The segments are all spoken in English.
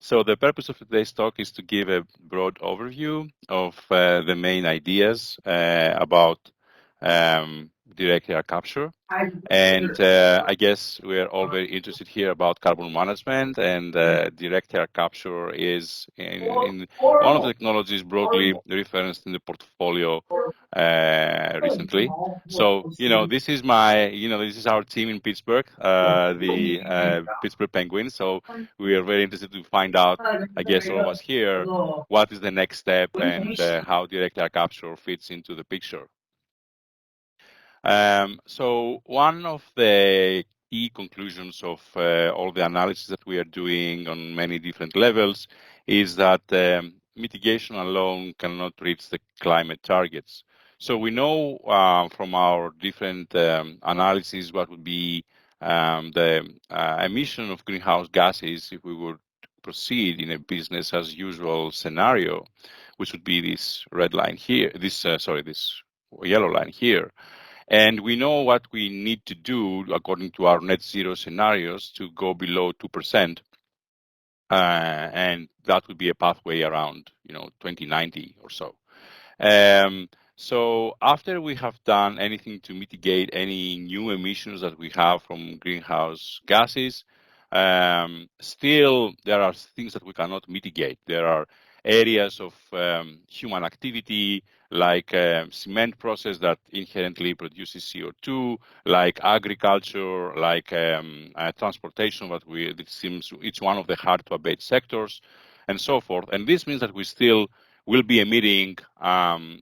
So the purpose of today's talk is to give a broad overview of the main ideas about direct air capture. And I guess we're all very interested here about carbon management, and direct air capture is in one of the technologies broadly referenced in the portfolio recently. So, this is this is our team in Pittsburgh, the Pittsburgh Penguins. So we are very interested to find out, I guess all of us here, what is the next step and how direct air capture fits into the picture. So one of the key conclusions of all the analysis that we are doing on many different levels is that mitigation alone cannot reach the climate targets. So we know from our different analyses what would be the emission of greenhouse gases if we would proceed in a business as usual scenario, which would be this red line here, this yellow line here. And we know what we need to do according to our net zero scenarios to go below 2%. And that would be a pathway around, 2090 or so. So after we have done anything to mitigate any new emissions that we have from greenhouse gases, still there are things that we cannot mitigate. There are areas of human activity, like cement process that inherently produces CO2, like agriculture, like transportation, that it seems it's one of the hard to abate sectors, and so forth. And this means that we still will be emitting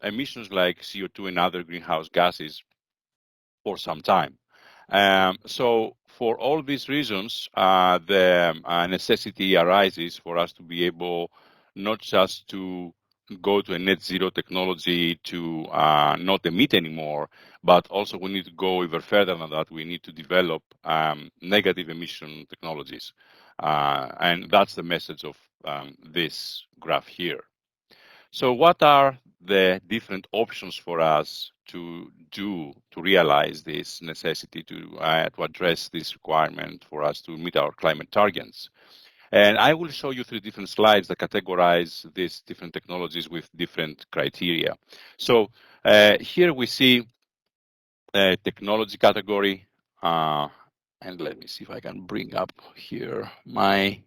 emissions like CO2 and other greenhouse gases for some time. So for all these reasons, the necessity arises for us to be able not just to go to a net zero technology to not emit anymore, but also we need to go even further than that. We need to develop negative emission technologies. And that's the message of this graph here. So what are the different options for us to do to realize this necessity to address this requirement for us to meet our climate targets? And I will show you 3 different slides that categorize these different technologies with different criteria. So here we see a technology category. And let me see if I can bring up here my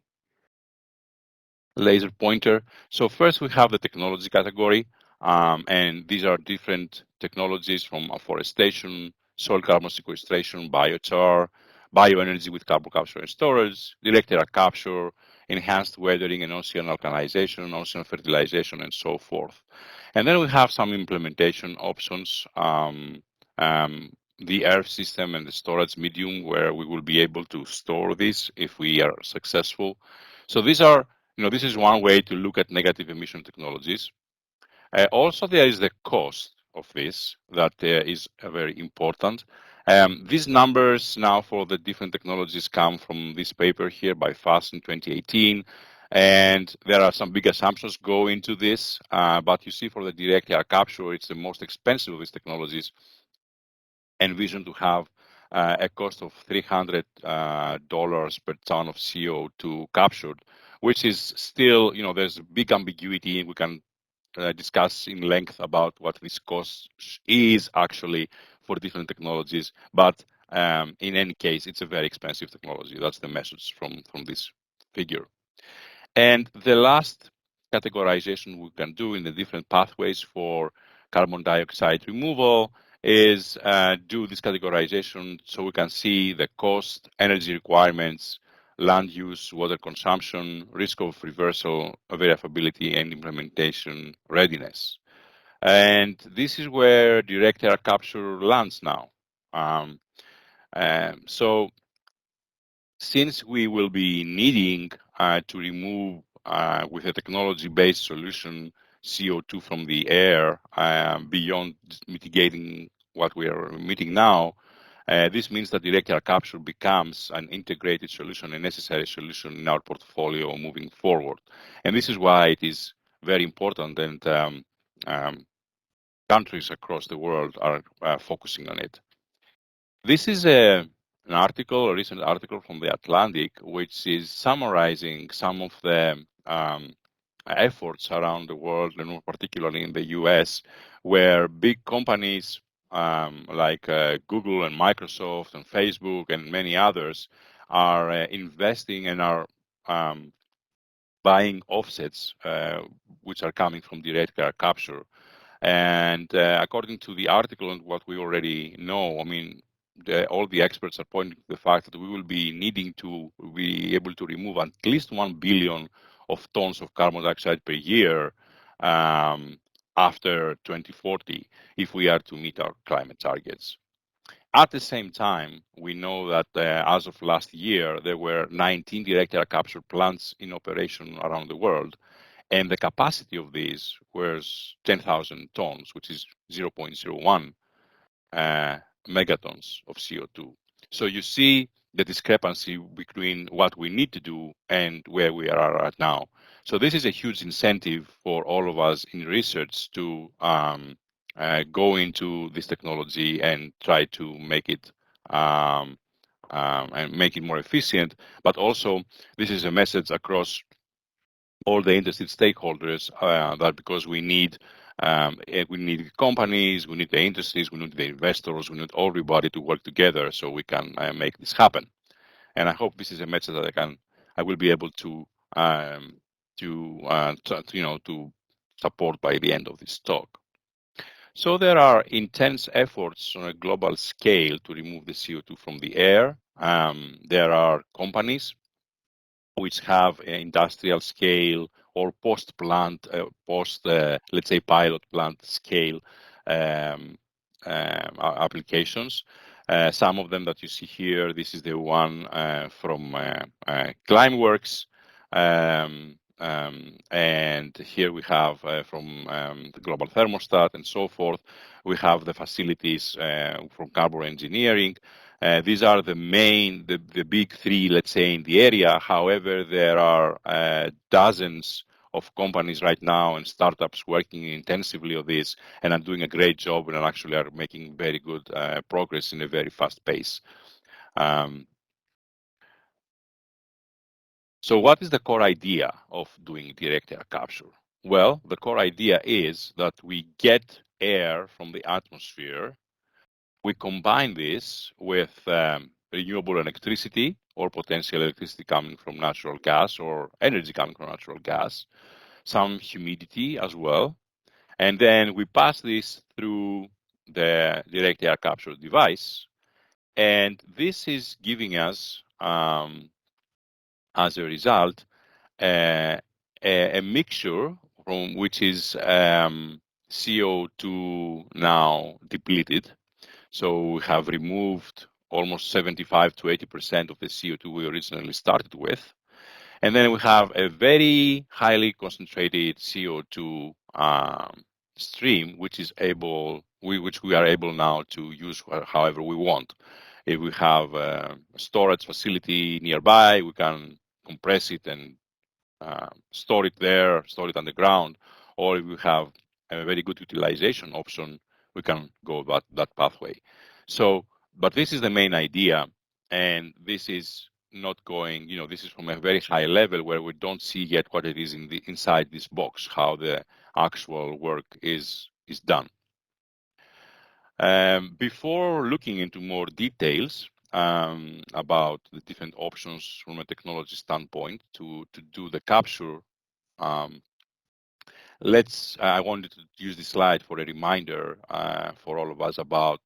laser pointer. So first we have the technology category, and these are different technologies from afforestation, soil carbon sequestration, biochar, bioenergy with carbon capture and storage, direct air capture, enhanced weathering and ocean alkalization, ocean fertilization, and so forth. And then we have some implementation options, the earth system and the storage medium, where we will be able to store this if we are successful. So these are this is one way to look at negative emission technologies. Also, there is the cost of this that is very important. These numbers now for the different technologies come from this paper here by FAST in 2018. And there are some big assumptions go into this. But you see for the direct air capture, it's the most expensive of these technologies, envisioned to have a cost of $300 per ton of CO2 captured, which is still, there's a big ambiguity. We can discuss in length about what this cost is actually for different technologies. But in any case, it's a very expensive technology. That's the message from this figure. And the last categorization we can do in the different pathways for carbon dioxide removal is do this categorization so we can see the cost, energy requirements, land use, water consumption, risk of reversal, verifiability, and implementation readiness. And this is where direct air capture lands now. So since we will be needing to remove with a technology-based solution CO2 from the air beyond mitigating what we are emitting now, this means that direct air capture becomes an integrated solution, a necessary solution in our portfolio moving forward. And this is why it is very important, and countries across the world are focusing on it. This is a a recent article from the Atlantic, which is summarizing some of the efforts around the world, and more particularly in the US, where big companies like Google and Microsoft and Facebook and many others are investing and are buying offsets, which are coming from direct air capture. And according to the article and what we already know, I mean, all the experts are pointing to the fact that we will be needing to be able to remove at least 1 billion of tons of carbon dioxide per year after 2040 if we are to meet our climate targets. At the same time, we know that as of last year, there were 19 direct air capture plants in operation around the world. And the capacity of these was 10,000 tons, which is 0.01 megatons of CO2. So you see the discrepancy between what we need to do and where we are right now. So this is a huge incentive for all of us in research to go into this technology and try to make it and make it more efficient. But also, this is a message across all the interested stakeholders that because we need companies, we need the industries, we need the investors, we need everybody to work together so we can make this happen. And I hope this is a message that I will be able to support by the end of this talk. So there are intense efforts on a global scale to remove the CO2 from the air. There are companies which have industrial scale or post-plant, let's say pilot plant scale applications. Some of them that you see here, this is the one from Climeworks. And here we have from the Global Thermostat and so forth. We have the facilities from Carbon Engineering. These are the big three, let's say, in the area. However, there are dozens of companies right now and startups working intensively on this and are doing a great job and actually are making very good progress in a very fast pace. So what is the core idea of doing direct air capture? Well, the core idea is that we get air from the atmosphere. We combine this with renewable electricity or potential electricity coming from natural gas or energy coming from natural gas, some humidity as well. And then we pass this through the direct air capture device. And this is giving us, as a result, a mixture from which is CO2 now depleted. So we have removed almost 75 to 80% of the CO2 we originally started with. And then we have a very highly concentrated CO2 stream, which we are able now to use however we want. If we have a storage facility nearby, we can compress it and store it there, store it underground. Or if we have a very good utilization option, we can go that pathway. So, but this is the main idea, and this is not going, this is from a very high level where we don't see yet what it is inside this box, how the actual work is done. Before looking into more details about the different options from a technology standpoint to do the capture, I wanted to use this slide for a reminder for all of us about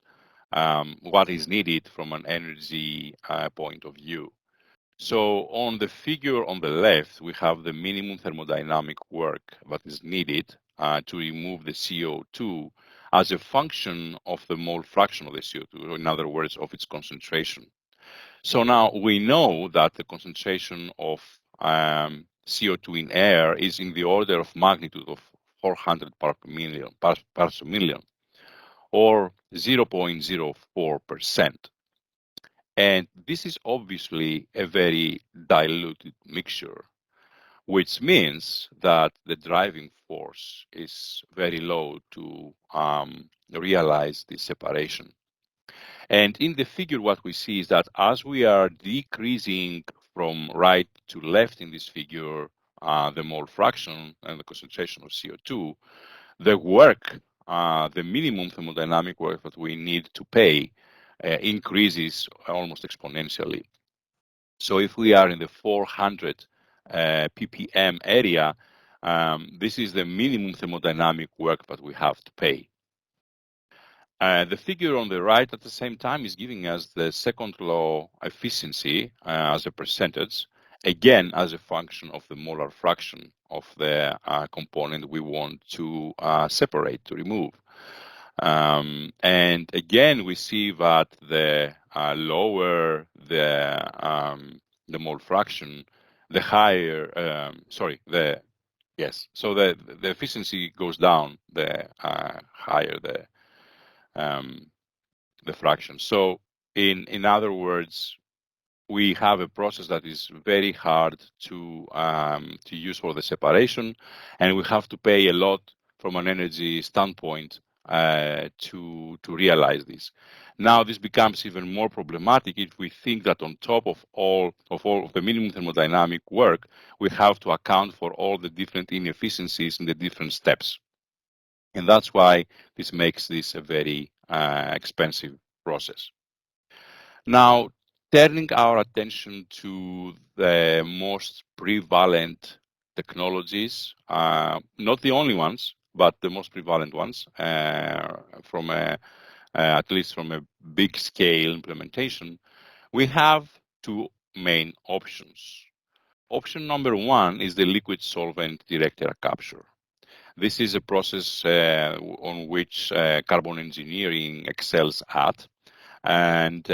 what is needed from an energy point of view. So on the figure on the left, we have the minimum thermodynamic work that is needed to remove the CO2 as a function of the mole fraction of the CO2, or in other words, of its concentration. So now we know that the concentration of CO2 in air is in the order of magnitude of 400 parts per million, or 0.04%. And this is obviously a very diluted mixture, which means that the driving force is very low to realize this separation. And in the figure, what we see is that as we are decreasing from right to left in this figure, the mole fraction and the concentration of CO2, the work, the minimum thermodynamic work that we need to pay increases almost exponentially. So if we are in the 400 ppm area, this is the minimum thermodynamic work that we have to pay. The figure on the right at the same time is giving us the second law efficiency as a percentage, again as a function of the molar fraction of the component we want to separate, to remove. And again, we see that the lower the mole fraction, the higher, so the efficiency goes down, the higher the fraction. So in other words, we have a process that is very hard to use for the separation, and we have to pay a lot from an energy standpoint to realize this. Now, this becomes even more problematic if we think that on top of all of the minimum thermodynamic work, we have to account for all the different inefficiencies in the different steps. And that's why this makes this a very expensive process. Now, turning our attention to the most prevalent technologies, not the only ones, but the most prevalent ones, from at least from a big scale implementation, we have two main options. Option number one is the liquid solvent direct air capture. This is a process on which carbon engineering excels at. And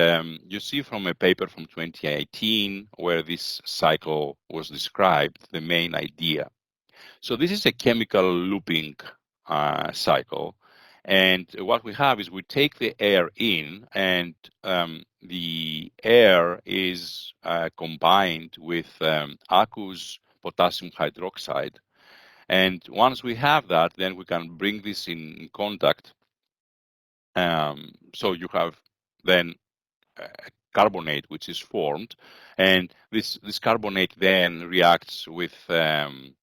you see from a paper from 2018 where this cycle was described, the main idea. So this is a chemical looping cycle. And what we have is we take the air in, and the air is combined with aqueous potassium hydroxide. And once we have that, then we can bring this in contact. So you have then carbonate which is formed, and this carbonate then reacts with an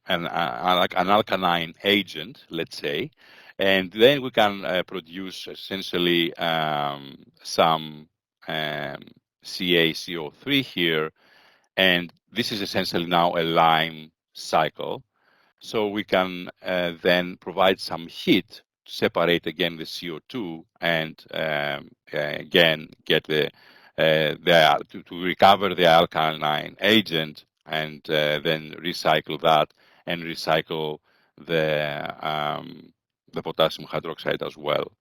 alkaline agent, let's say, and then we can produce essentially some CaCO3 here, and this is essentially now a lime cycle. So we can then provide some heat to separate again the CO2 and again get to recover the alkaline agent, and then recycle that and recycle the potassium hydroxide as well.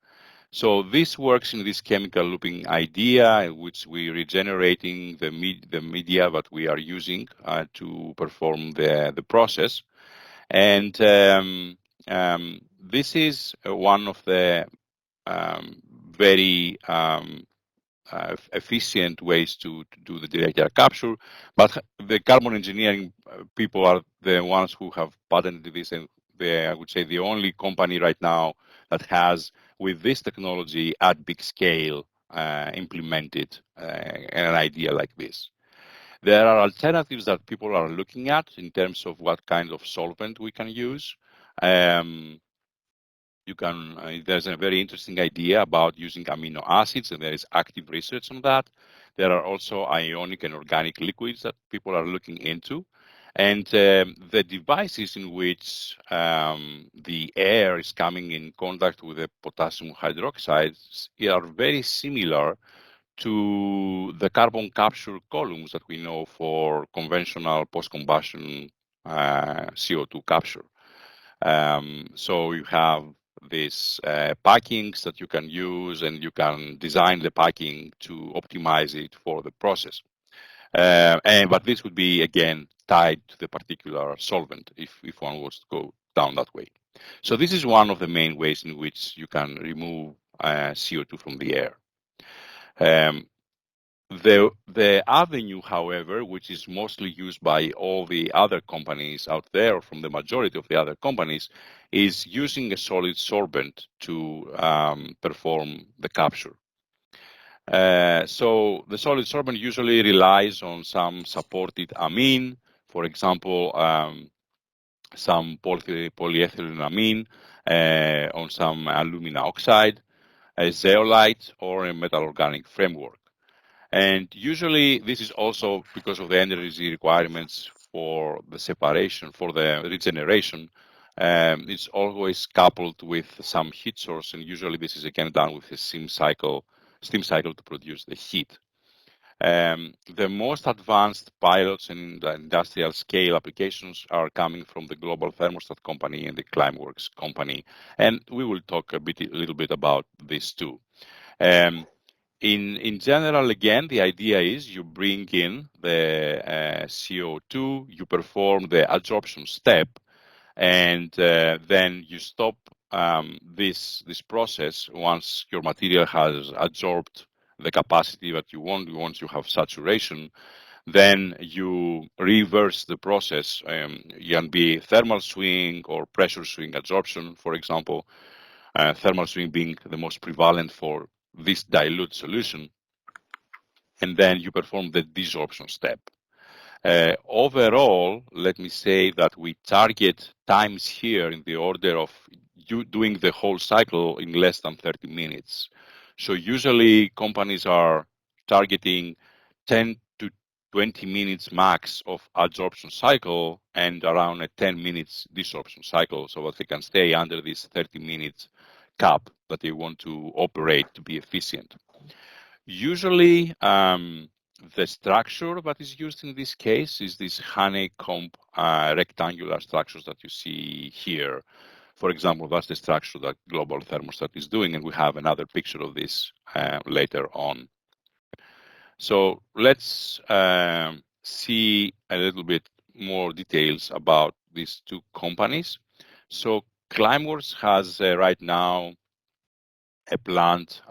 So this works in this chemical looping idea, in which we're regenerating the media that we are using to perform the process. And this is one of the very efficient ways to do the direct air capture. But the carbon engineering people are the ones who have patented this, and I would say the only company right now that has, with this technology at big scale, implemented an idea like this. There are alternatives that people are looking at in terms of what kind of solvent we can use. There's a very interesting idea about using amino acids, and there is active research on that. There are also ionic and organic liquids that people are looking into. And the devices in which the air is coming in contact with the potassium hydroxide are very similar to the carbon capture columns that we know for conventional post-combustion CO2 capture. So you have these packings that you can use, and you can design the packing to optimize it for the process. But this would be, again, tied to the particular solvent if one was to go down that way. So this is one of the main ways in which you can remove CO2 from the air. The avenue, however, which is mostly used by all the other companies out there, from the majority of the other companies, is using a solid sorbent to perform the capture. So the solid sorbent usually relies on some supported amine, for example, some polyethylenamine, on some alumina oxide, a zeolite, or a metal organic framework. And usually this is also because of the energy requirements for the separation, for the regeneration. It's always coupled with some heat source, and usually this is again done with a steam cycle to produce the heat. The most advanced pilots in the industrial scale applications are coming from the Global Thermostat company and the Climeworks company, and we will talk a little bit about this too. In general, again, the idea is you bring in the CO2, you perform the adsorption step, and then you stop this process once your material has adsorbed the capacity that you want. Once you have saturation, then you reverse the process. You can be thermal swing or pressure swing adsorption, for example. Thermal swing being the most prevalent for this dilute solution, and then you perform the desorption step. Overall, let me say that we target times here in the order of you doing the whole cycle in less than 30 minutes. So usually companies are targeting 10 to 20 minutes max of adsorption cycle and around a 10 minutes desorption cycle, so that they can stay under this 30 minutes cap that they want to operate to be efficient. Usually, the structure that is used in this case is this honeycomb rectangular structures that you see here. For example, that's the structure that Global Thermostat is doing, and we have another picture of this later on. So let's see a little bit more details about these two companies. So Climeworks has right now a plant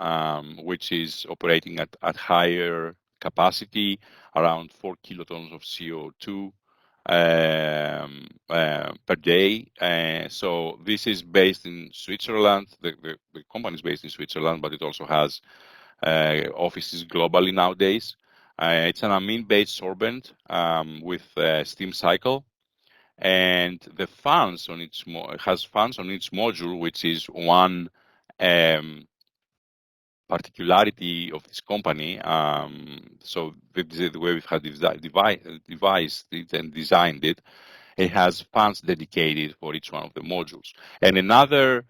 which is operating at higher capacity, around 4 kilotons of CO2 per day. So this is based in Switzerland. The company is based in Switzerland, but it also has offices globally nowadays. It's an amine-based sorbent with a steam cycle, and the fans on its has fans on its module, which is one particularity of this company. So the way we have devised it and designed it, it has fans dedicated for each one of the modules. And another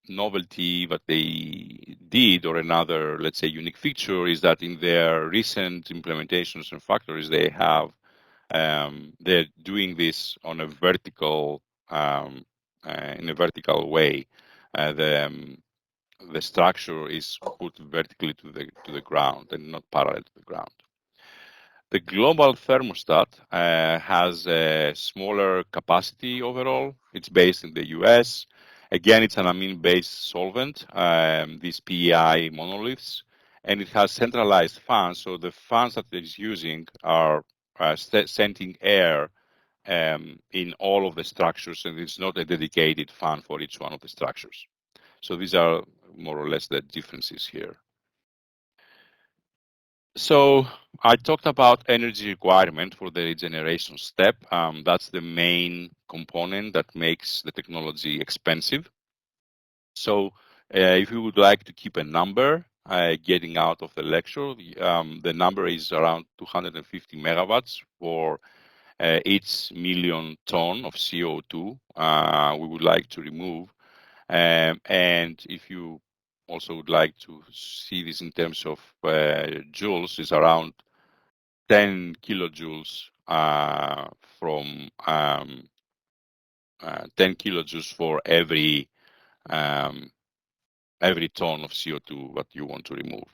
novelty that they did, or another, let's say, unique feature, is that in their recent implementations and factories, they have they're doing this on a vertical in a vertical way. The structure is put vertically to the ground and not parallel to the ground. The global thermostat has a smaller capacity overall. It's based in the US. Again, it's an amine-based solvent, these PEI monoliths, and it has centralized fans. So the fans that it's using are sending air in all of the structures, and it's not a dedicated fan for each one of the structures. So these are more or less the differences here. So I talked about energy requirement for the regeneration step. That's the main component that makes the technology expensive. So if you would like to keep a number getting out of the lecture, the number is around 250 megawatts for each million ton of CO2 we would like to remove. And if you also would like to see this in terms of joules, is around 10 kilojoules from 10 kilojoules for every ton of CO2 that you want to remove.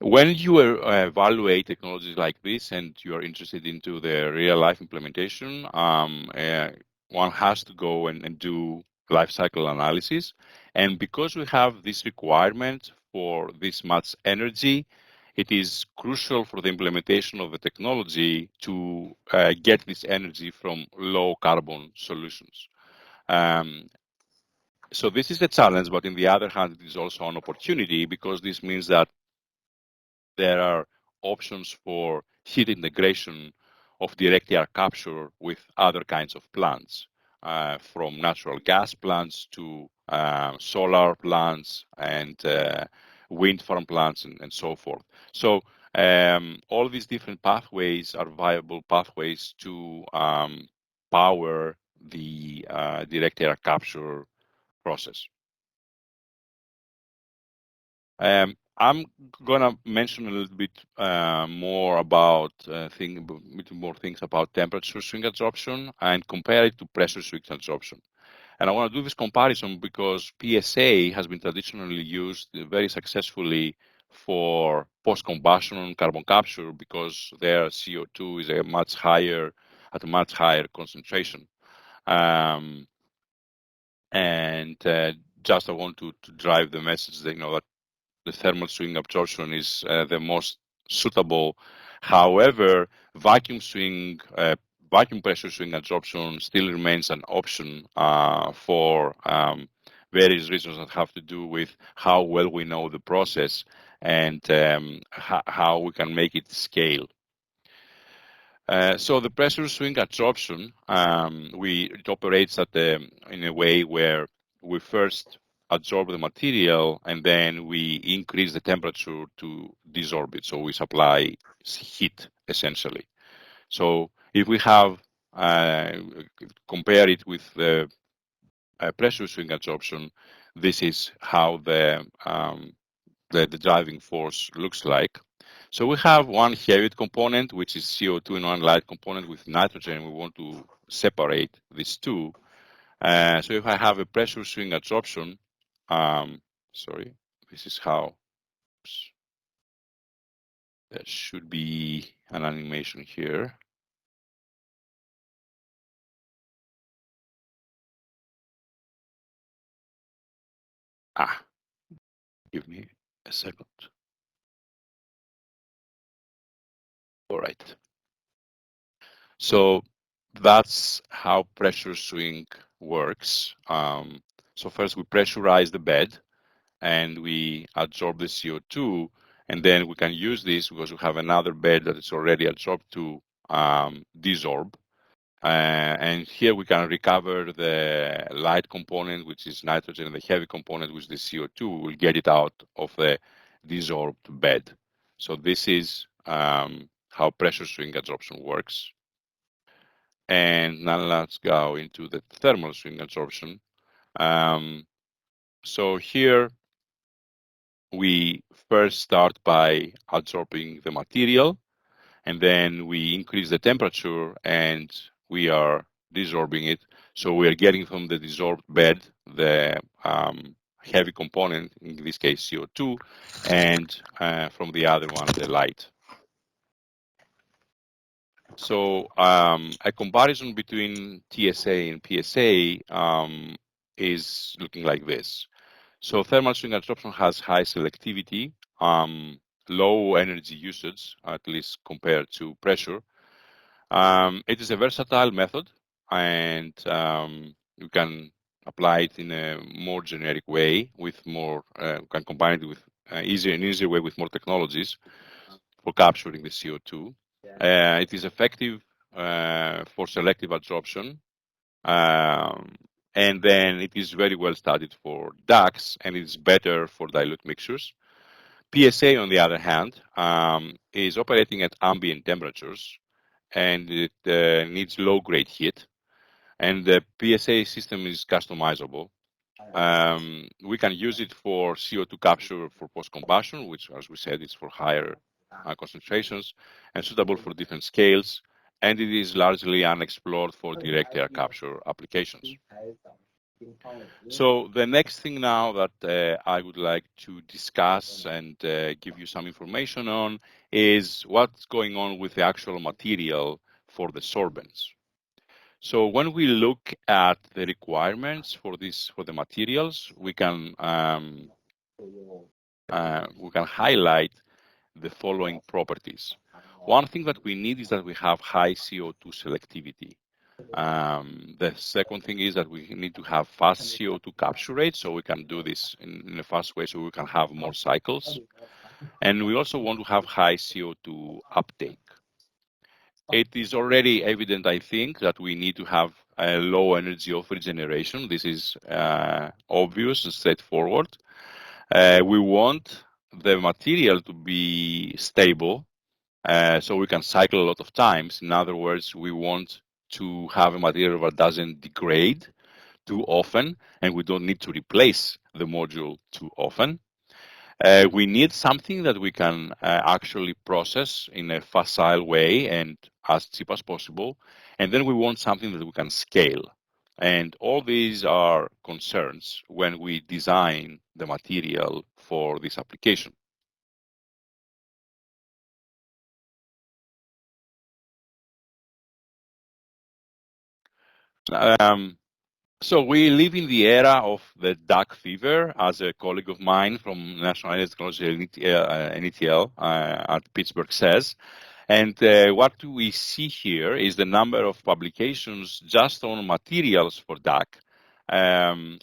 When you evaluate technologies like this and you are interested into the real life implementation, one has to go and do life cycle analysis. And because we have this requirement for this much energy, it is crucial for the implementation of the technology to get this energy from low carbon solutions. So this is a challenge, but on the other hand, it is also an opportunity because this means that there are options for heat integration of direct air capture with other kinds of plants, from natural gas plants to solar plants and wind farm plants and so forth. So all these different pathways are viable pathways to power the direct air capture process. I'm gonna mention a little bit more about more things about temperature swing adsorption and compare it to pressure swing adsorption. And I want to do this comparison because PSA has been traditionally used very successfully for post-combustion carbon capture because their CO2 is at a much higher concentration. And just I want to drive the message that that the thermal swing absorption is the most suitable. However, vacuum pressure swing adsorption still remains an option for various reasons that have to do with how well we know the process and how we can make it scale. So the pressure swing adsorption, it operates in a way where we first absorb the material and then we increase the temperature to desorb it. So we supply heat essentially. So if we have compare it with the pressure swing adsorption, this is how the driving force looks like. So we have one heavy component, which is CO2, and one light component with nitrogen. We want to separate these two. So if I have a pressure swing adsorption, this is how, there should be an animation here. Give me a second. All right. So that's how pressure swing works. So first we pressurize the bed and we absorb the CO2, and then we can use this because we have another bed that is already absorbed to desorb. And here we can recover the light component, which is nitrogen, and the heavy component, which is the CO2. We'll get it out of the desorbed bed. So this is how pressure swing adsorption works. And now let's go into the thermal swing adsorption. So here we first start by adsorbing the material, and then we increase the temperature and we are desorbing it. So we are getting from the desorbed bed the heavy component, in this case CO2, and from the other one, the light. So a comparison between TSA and PSA is looking like this. So thermal swing adsorption has high selectivity, low energy usage, at least compared to pressure. It is a versatile method, and you can apply it in a more generic way with more, you can combine it with easier way with more technologies for capturing the CO2. It is effective for selective adsorption. And then it is very well studied for DACs, and it's better for dilute mixtures. PSA, on the other hand, is operating at ambient temperatures, and it needs low-grade heat. And the PSA system is customizable. We can use it for CO2 capture for post-combustion, which, as we said, is for higher concentrations and suitable for different scales. And it is largely unexplored for direct air capture applications. So the next thing now that I would like to discuss and give you some information on is what's going on with the actual material for the sorbents. So when we look at the requirements for the materials, we can highlight the following properties. One thing that we need is that we have high CO2 selectivity. The second thing is that we need to have fast CO2 capture rate, so we can do this in a fast way, so we can have more cycles. And we also want to have high CO2 uptake. It is already evident, I think, that we need to have a low energy of regeneration. This is obvious and straightforward. We want the material to be stable, so we can cycle a lot of times. In other words, we want to have a material that doesn't degrade too often, and we don't need to replace the module too often. We need something that we can actually process in a facile way and as cheap as possible. And then we want something that we can scale. And all these are concerns when we design the material for this application. So we live in the era of the DAC fever, as a colleague of mine from National Energy Technology NETL at Pittsburgh says. And what we see here is the number of publications just on materials for DAC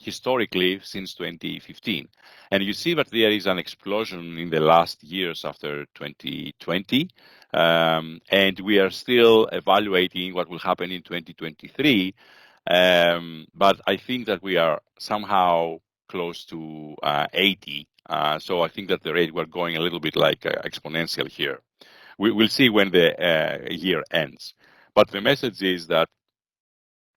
historically since 2015. And you see that there is an explosion in the last years after 2020. And we are still evaluating what will happen in 2023. But I think that we are somehow close to 80. So I think that the rate, we're going a little bit like exponential here. We'll see when the year ends. But the message is that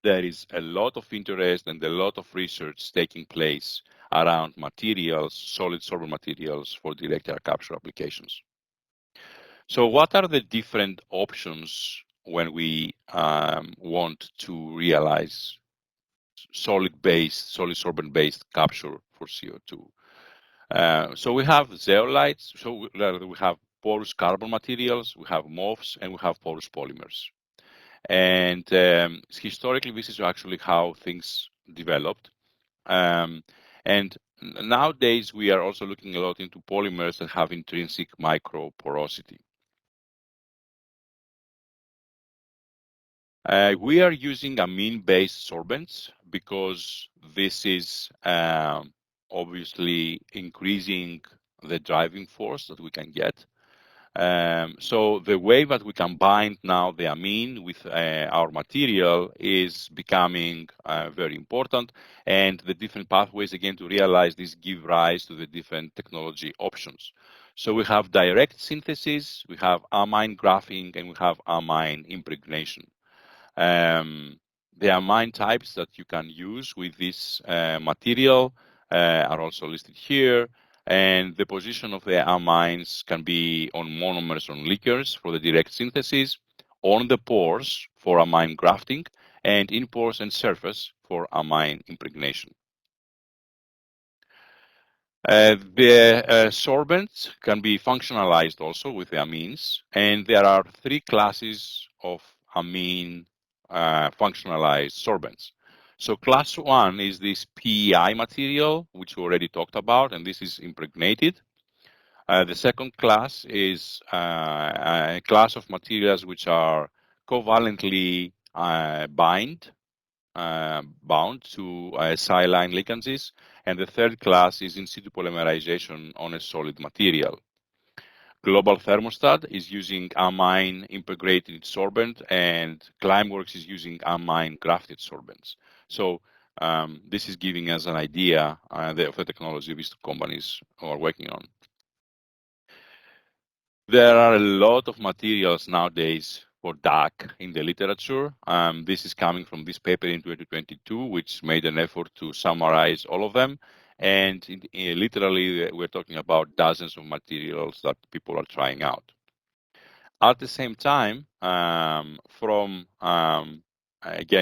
there is a lot of interest and a lot of research taking place around materials, solid sorbent materials for direct air capture applications. So what are the different options when we want to realize solid sorbent based capture for CO2? So we have zeolites, so we have porous carbon materials, we have MOFs, and we have porous polymers. And historically, this is actually how things developed. And nowadays, we are also looking a lot into polymers that have intrinsic microporosity. We are using amine-based sorbents because this is obviously increasing the driving force that we can get. So the way that we can bind now the amine with our material is becoming very important, and the different pathways again to realize this give rise to the different technology options. So we have direct synthesis, we have amine grafting, and we have amine impregnation. The amine types that you can use with this material are also listed here. And the position of the amines can be on monomers on liquors for the direct synthesis, on the pores for amine grafting, and in pores and surface for amine impregnation. The sorbents can be functionalized also with the amines, and there are three classes of amine functionalized sorbents. So class 1 is this PEI material, which we already talked about, and this is impregnated. The second class is a class of materials which are covalently bound to silane ligands, and the third class is in situ polymerization on a solid material. Global Thermostat is using amine integrated sorbent, and Climeworks is using amine grafted sorbents. So this is giving us an idea of the technology these companies are working on. There are a lot of materials nowadays for DAC in the literature. This is coming from this paper in 2022, which made an effort to summarize all of them. And literally, we're talking about dozens of materials that people are trying out. At the same time, again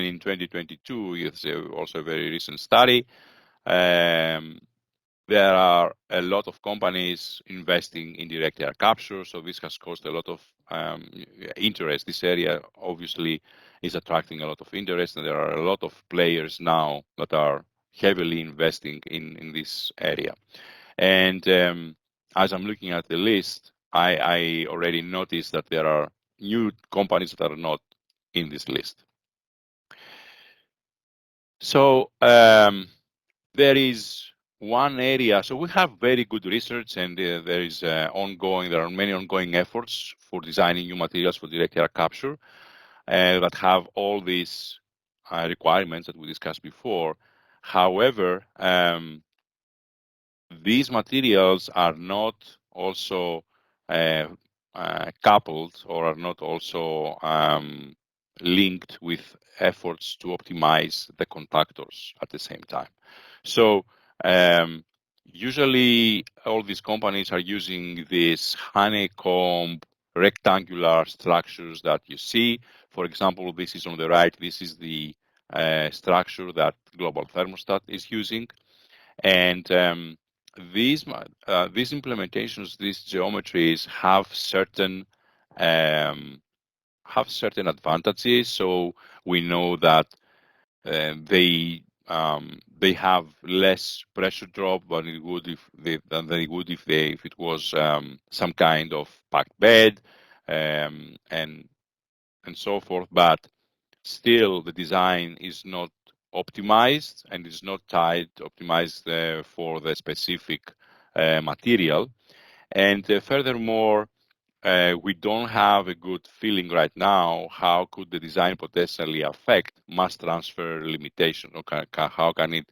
in 2022, it's also a very recent study, there are a lot of companies investing in direct air capture, so this has caused a lot of interest. This area obviously is attracting a lot of interest, and there are a lot of players now that are heavily investing in this area. And as I'm looking at the list, I already noticed that there are new companies that are not in this list. So there is one area. So we have very good research, and there is ongoing. There are many ongoing efforts for designing new materials for direct air capture that have all these requirements that we discussed before. However, these materials are not also coupled or are not also linked with efforts to optimize the contactors at the same time. So usually all these companies are using these honeycomb rectangular structures that you see. For example, this is on the right. This is the structure that Global Thermostat is using. And these implementations, these geometries have certain advantages. So we know that they have less pressure drop than it would if it was some kind of packed bed and so forth. But still, the design is not optimized and is not optimized for the specific material. And furthermore, we don't have a good feeling right now how could the design potentially affect mass transfer limitations, or how can it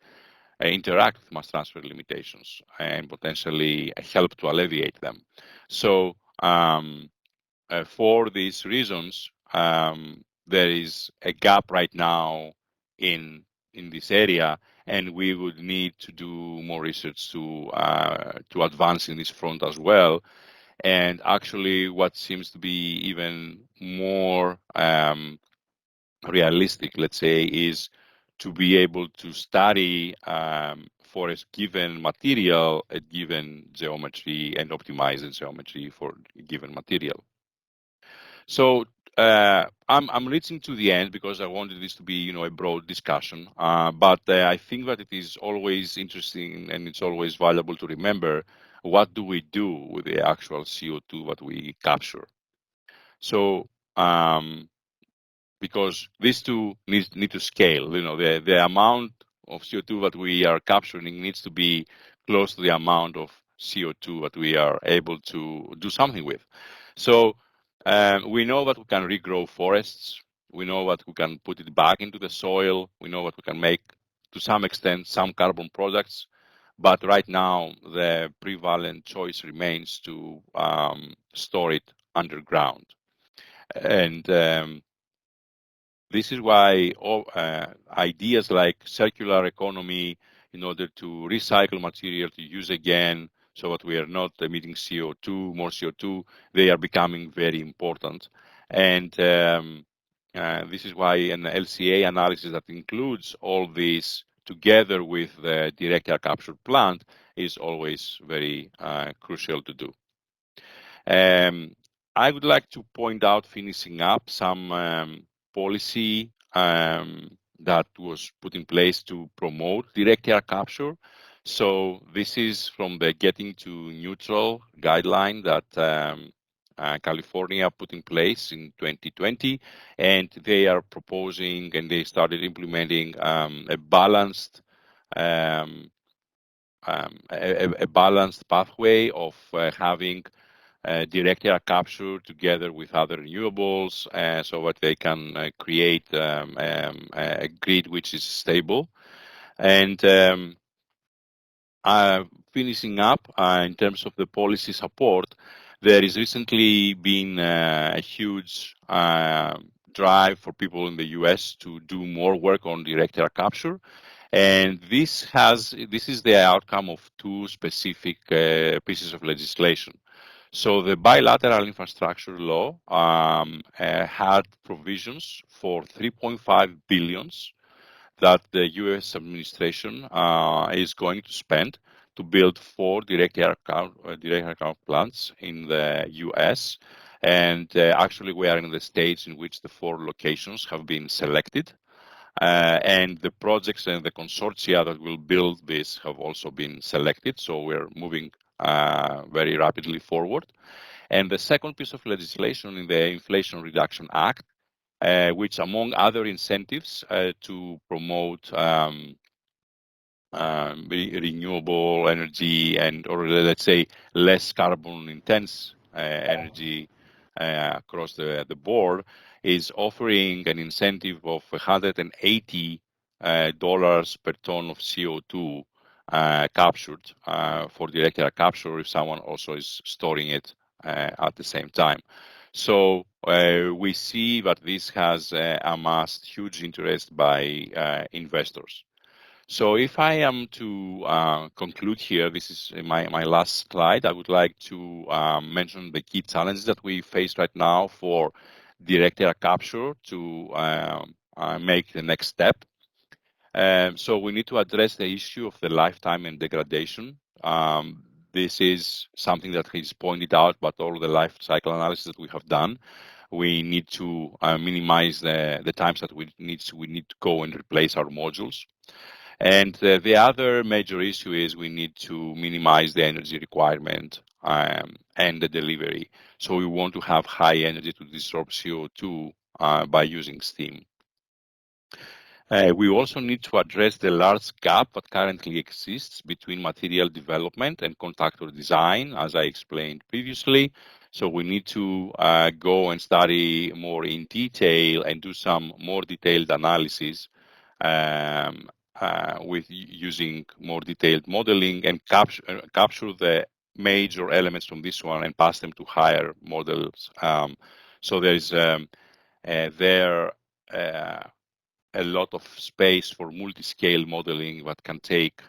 interact with mass transfer limitations and potentially help to alleviate them. So for these reasons, there is a gap right now in this area, and we would need to do more research to advance in this front as well. And actually, what seems to be even more realistic, let's say, is to be able to study for a given material, a given geometry, and optimize the geometry for a given material. So I'm reaching to the end because I wanted this to be, a broad discussion. But I think that it is always interesting and it's always valuable to remember what do we do with the actual CO2 that we capture. So because these two need to scale, the amount of CO2 that we are capturing needs to be close to the amount of CO2 that we are able to do something with. So we know that we can regrow forests. We know that we can put it back into the soil. We know that we can make, to some extent, some carbon products. But right now, the prevalent choice remains to store it underground. And this is why ideas like circular economy, in order to recycle material to use again, so that we are not emitting more CO2, they are becoming very important. And this is why an LCA analysis that includes all these together with the direct air capture plant is always very crucial to do. I would like to point out, finishing up, some policy that was put in place to promote direct air capture. So this is from the Getting to Neutral guideline that California put in place in 2020, and they are proposing and they started implementing a balanced pathway of having direct air capture together with other renewables, so that they can create a grid which is stable. And finishing up in terms of the policy support, there has recently been a huge drive for people in the US to do more work on direct air capture. And this is the outcome of two specific pieces of legislation. So the bilateral infrastructure law had provisions for 3.5 billions that the U.S. administration is going to spend to build 4 direct air current plants in the US. And actually, we are in the stage in which the 4 locations have been selected. And the projects and the consortia that will build this have also been selected. So we're moving very rapidly forward. And the second piece of legislation in the Inflation Reduction Act, which among other incentives to promote renewable energy and, or let's say, less carbon intense energy across the board, is offering an incentive of $180 per ton of CO2 captured for direct air capture if someone also is storing it at the same time. So we see that this has amassed huge interest by investors. So if I am to conclude here, this is my last slide. I would like to mention the key challenges that we face right now for direct air capture to make the next step. So we need to address the issue of the lifetime and degradation. This is something that is pointed out by all the life cycle analysis that we have done. We need to minimize the times that we need to go and replace our modules. And the other major issue is we need to minimize the energy requirement and the delivery. So we want to have high energy to dissolve CO2 by using steam. We also need to address the large gap that currently exists between material development and contactor design, as I explained previously. So we need to go and study more in detail and do some more detailed analysis with using more detailed modeling and capture the major elements from this one and pass them to higher models. So there is a lot of space for multi-scale modeling that can take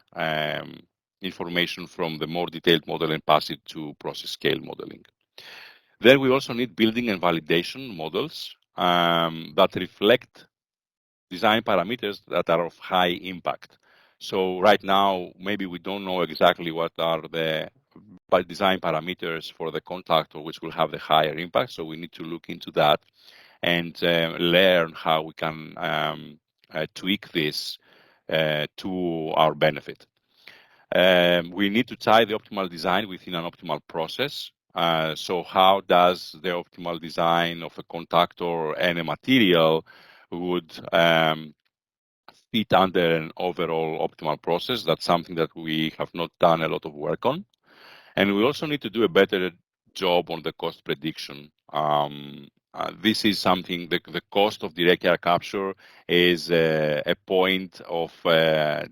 information from the more detailed model and pass it to process scale modeling. Then we also need building and validation models that reflect design parameters that are of high impact. So right now, maybe we don't know exactly what are the design parameters for the contactor which will have the higher impact. So we need to look into that and learn how we can tweak this to our benefit. We need to tie the optimal design within an optimal process. So how does the optimal design of a contactor and a material would fit under an overall optimal process? That's something that we have not done a lot of work on. And we also need to do a better job on the cost prediction. This is something, the cost of direct air capture is a point of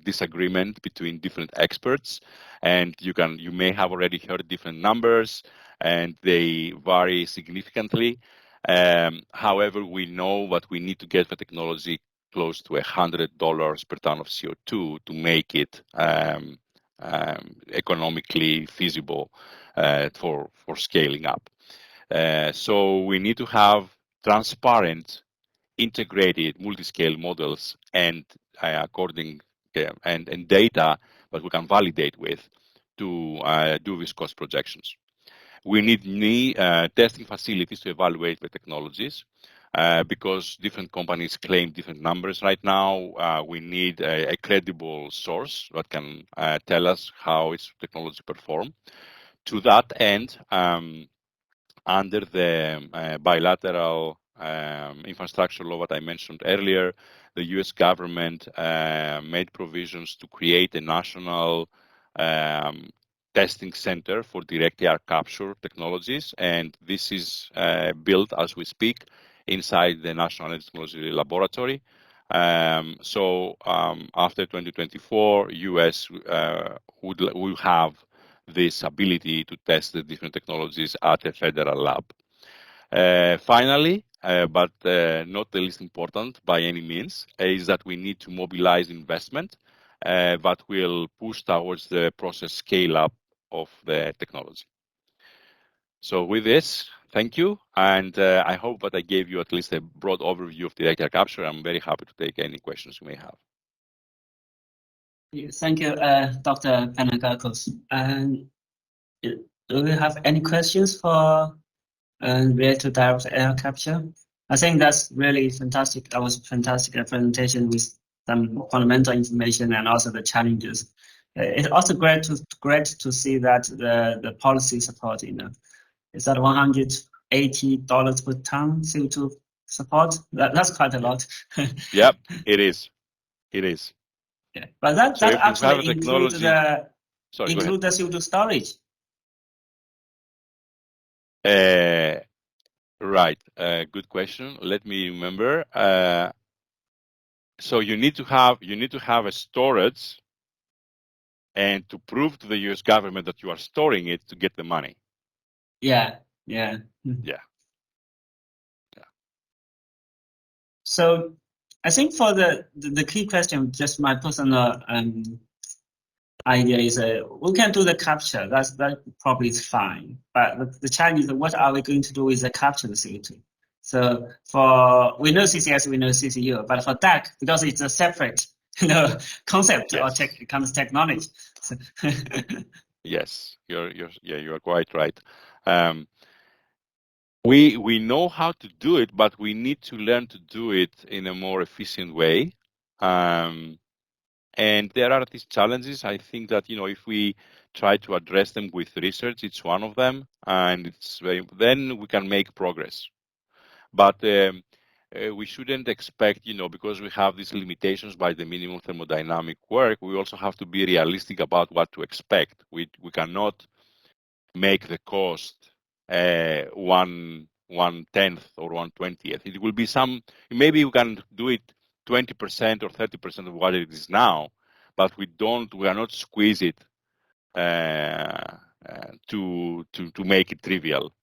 disagreement between different experts. And you may have already heard different numbers and they vary significantly. However, we know that we need to get the technology close to $100 per ton of CO2 to make it economically feasible for scaling up. So we need to have transparent, integrated multi-scale models and and data that we can validate with to do these cost projections. We need testing facilities to evaluate the technologies. Because different companies claim different numbers right now, we need a credible source that can tell us how its technology perform. To that end, under the bilateral infrastructure law that I mentioned earlier, the US government made provisions to create a national testing center for direct air capture technologies. And this is built as we speak inside the National Energy Technology Laboratory. So after 2024, US will have this ability to test the different technologies at a federal lab. Finally, but not the least important by any means, is that we need to mobilize investment that will push towards the process scale up of the technology. So with this, thank you. And I hope that I gave you at least a broad overview of direct air capture. I'm very happy to take any questions you may have. Thank you, Dr. Panagakos. And do we have any questions for related to direct air capture? I think that's really fantastic. That was a fantastic presentation with some fundamental information and also the challenges. It's also great to see that the policy support, is that $180 per ton CO2 support. That's quite a lot. Yep, it is. It is. Yeah. But that So if you have actually a technology, sorry, go ahead. include the CO2 storage. Right. Good question. Let me remember. So you need to have a storage, and to prove to the U.S. government that you are storing it to get the money. Yeah. Yeah. So I think for the key question, just my personal idea is we can do the capture. That probably is fine. But the challenge is what are we going to do with the capture the CO2? So we know CCS, we know CCU, but for DAC, because it's a separate concept or comes technology. So Yes, you are quite right. We know how to do it, but we need to learn to do it in a more efficient way. And there are these challenges. I think that if we try to address them with research, it's one of them, and then we can make progress. But we shouldn't expect, because we have these limitations by the minimum thermodynamic work, we also have to be realistic about what to expect. We cannot make the cost 1/10th or 1/20th. It will be maybe we can do it 20% or 30% of what it is now, but we are not squeeze it to make it trivial.